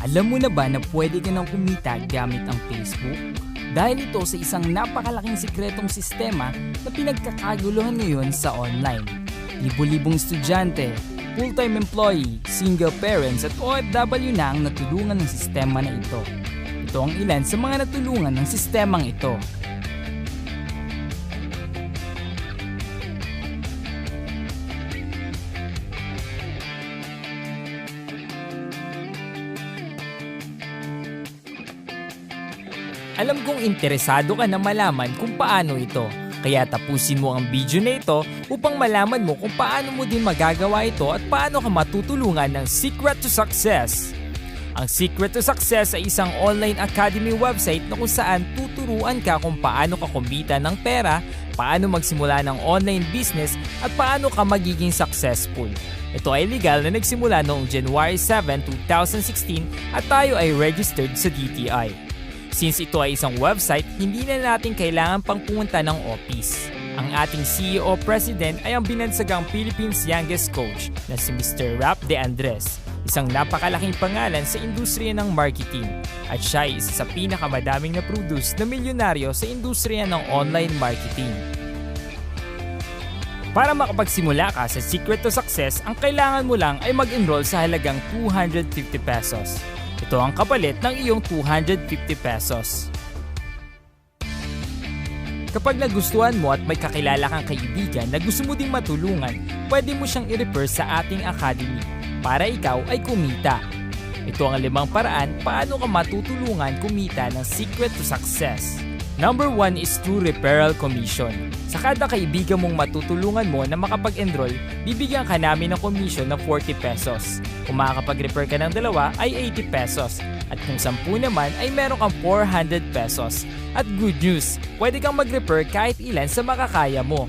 Alam mo na ba na pwede ka nang kumita gamit ang Facebook? Dahil ito sa isang napakalaking sikretong sistema na pinagkakaguluhan ngayon sa online. Libo-libong estudyante, full-time employee, single parents at OFW na ang natulungan ng sistema na ito. Ito ang ilan sa mga natulungan ng sistemang ito. Alam kong interesado ka na malaman kung paano ito, kaya tapusin mo ang video na ito upang malaman mo kung paano mo din magagawa ito at paano ka matutulungan ng Secret to Success. Ang Secret to Success ay isang online academy website na kung saan tuturuan ka kung paano ka kumita ng pera, paano magsimula ng online business at paano ka magiging successful. Ito ay legal na nagsimula noong January 7, 2016 at tayo ay registered sa DTI. Since ito ay isang website, hindi na natin kailangan pang pumunta ng office. Ang ating CEO President ay ang binansagang Philippines' youngest coach na si Mr. Rap De Andres, isang napakalaking pangalan sa industriya ng marketing. At siya ay isa sa pinakamadaming na-produce na milyonaryo sa industriya ng online marketing. Para makapagsimula ka sa Secret to Success, ang kailangan mo lang ay mag-enroll sa halagang 250 pesos. Ito ang kapalit ng iyong 250 pesos. Kapag nagustuhan mo at may kakilala kang kaibigan na gusto mo ding matulungan, pwede mo siyang i-refer sa ating academy para ikaw ay kumita. Ito ang 5 paraan paano ka matutulungan kumita ng Secret to Success. Number 1 is through referral commission. Sa kada kaibigan mong matutulungan mo na makapag-enroll, bibigyan ka namin ng commission na 40 pesos. Kung makakapag-refer ka ng 2 ay 80 pesos. At kung 10 naman ay meron kang 400 pesos. At good news, pwede kang mag-refer kahit ilan sa makakaya mo.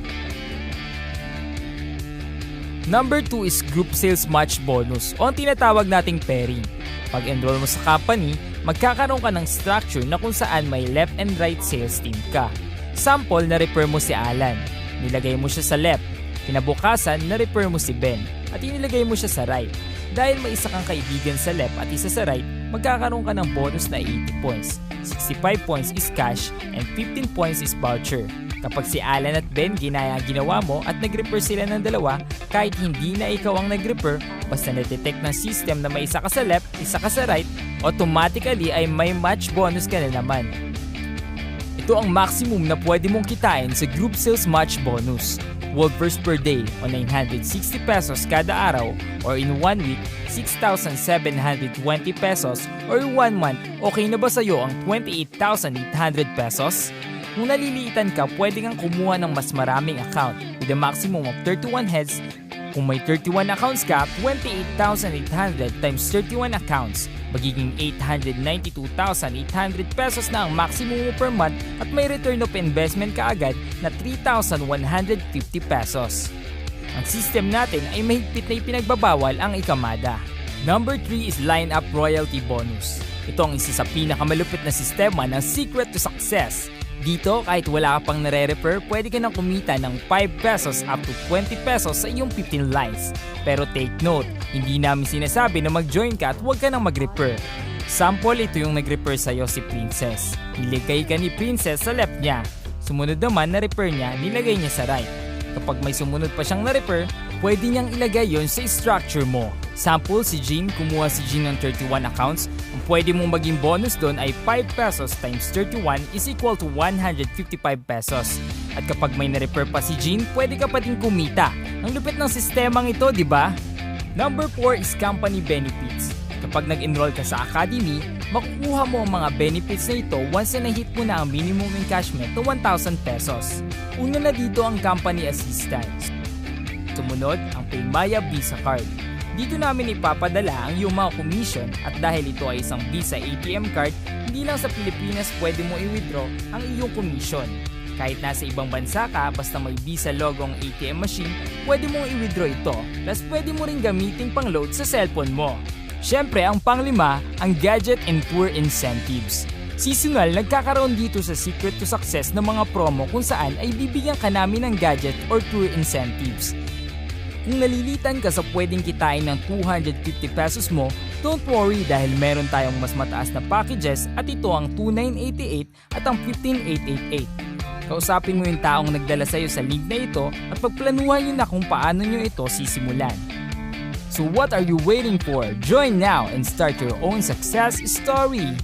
Number 2 is group sales match bonus o ang tinatawag nating pairing. Pag-enroll mo sa company, magkakaroon ka ng structure na kung saan may left and right sales team ka. Sample, na-refer mo si Alan. Nilagay mo siya sa left. Kinabukasan, na-refer mo si Ben. At inilagay mo siya sa right. Dahil may isa kang kaibigan sa left at isa sa right, magkakaroon ka ng bonus na 80 points. 65 points is cash and 15 points is voucher. Kapag si Alan at Ben ginaya ang ginawa mo at nag-refer sila ng 2, kahit hindi na ikaw ang nag-refer, basta na-detect ng system na may isa ka sa left, isa ka sa right, automatically ay may match bonus ka na naman. Ito ang maximum na pwede mong kitain sa group sales match bonus. Whoppers per day o 960 pesos kada araw, or in 1 week, 6,720 pesos, or 1 month, okay na ba sa'yo ang 28,800 pesos? Kung naliliitan ka, pwede kang kumuha ng mas maraming account with a maximum of 31 heads. Kung may 31 accounts ka, 28,800 times 31 accounts, magiging 892,800 pesos na ang maximum mo per month at may return of investment ka agad na 3,150 pesos. Ang system natin ay mahigpit na ipinagbabawal ang ikamada. Number 3 is Line-Up Royalty Bonus. Ito ang isa sa pinakamalupit na sistema ng Secret to Success. Dito, kahit wala ka pang nare-refer, pwede ka nang kumita ng 5 pesos up to 20 pesos sa iyong 15 lines. Pero take note, hindi namin sinasabi na mag-join ka at huwag ka nang mag-refer. Sample, ito yung nag-refer sa'yo si Princess. Nilagay ka ni Princess sa left niya. Sumunod naman na refer niya, nilagay niya sa right. Kapag may sumunod pa siyang na-refer, pwede niyang ilagay yon sa structure mo. Sample, si Jean, kumuha si Jean ng 31 accounts. Ang pwede mong maging bonus doon ay 5 pesos times 31 is equal to 155 pesos. At kapag may na-refer pa si Jean, pwede ka pa din kumita. Ang lupit ng sistemang ito, di ba? Number 4 is company benefits. Kapag nag-enroll ka sa academy, makukuha mo ang mga benefits na ito once na na-hit mo na ang minimum encashment na 1,000 pesos. Una na dito ang company assistance. Sumunod, ang Paymaya Visa Card. Dito namin ipapadala ang iyong mga commission at dahil ito ay isang Visa ATM card, hindi lang sa Pilipinas pwede mo i-withdraw ang iyong commission. Kahit nasa ibang bansa ka, basta may Visa logo ang ATM machine, pwede mong i-withdraw ito, plus pwede mo rin gamitin pang-load sa cellphone mo. Siyempre, ang pang-5, ang Gadget and Tour Incentives. Seasonal, nagkakaroon dito sa Secret to Success ng mga promo kung saan ay bibigyan ka namin ng gadget or tour incentives. Kung nalilitan ka sa pwedeng kitain ng 250 pesos mo, don't worry dahil meron tayong mas mataas na packages at ito ang 2,988 at ang 15,888. Kausapin mo yung taong nagdala sa'yo sa link na ito at pagplanuhan nyo na kung paano nyo ito sisimulan. So what are you waiting for? Join now and start your own success story!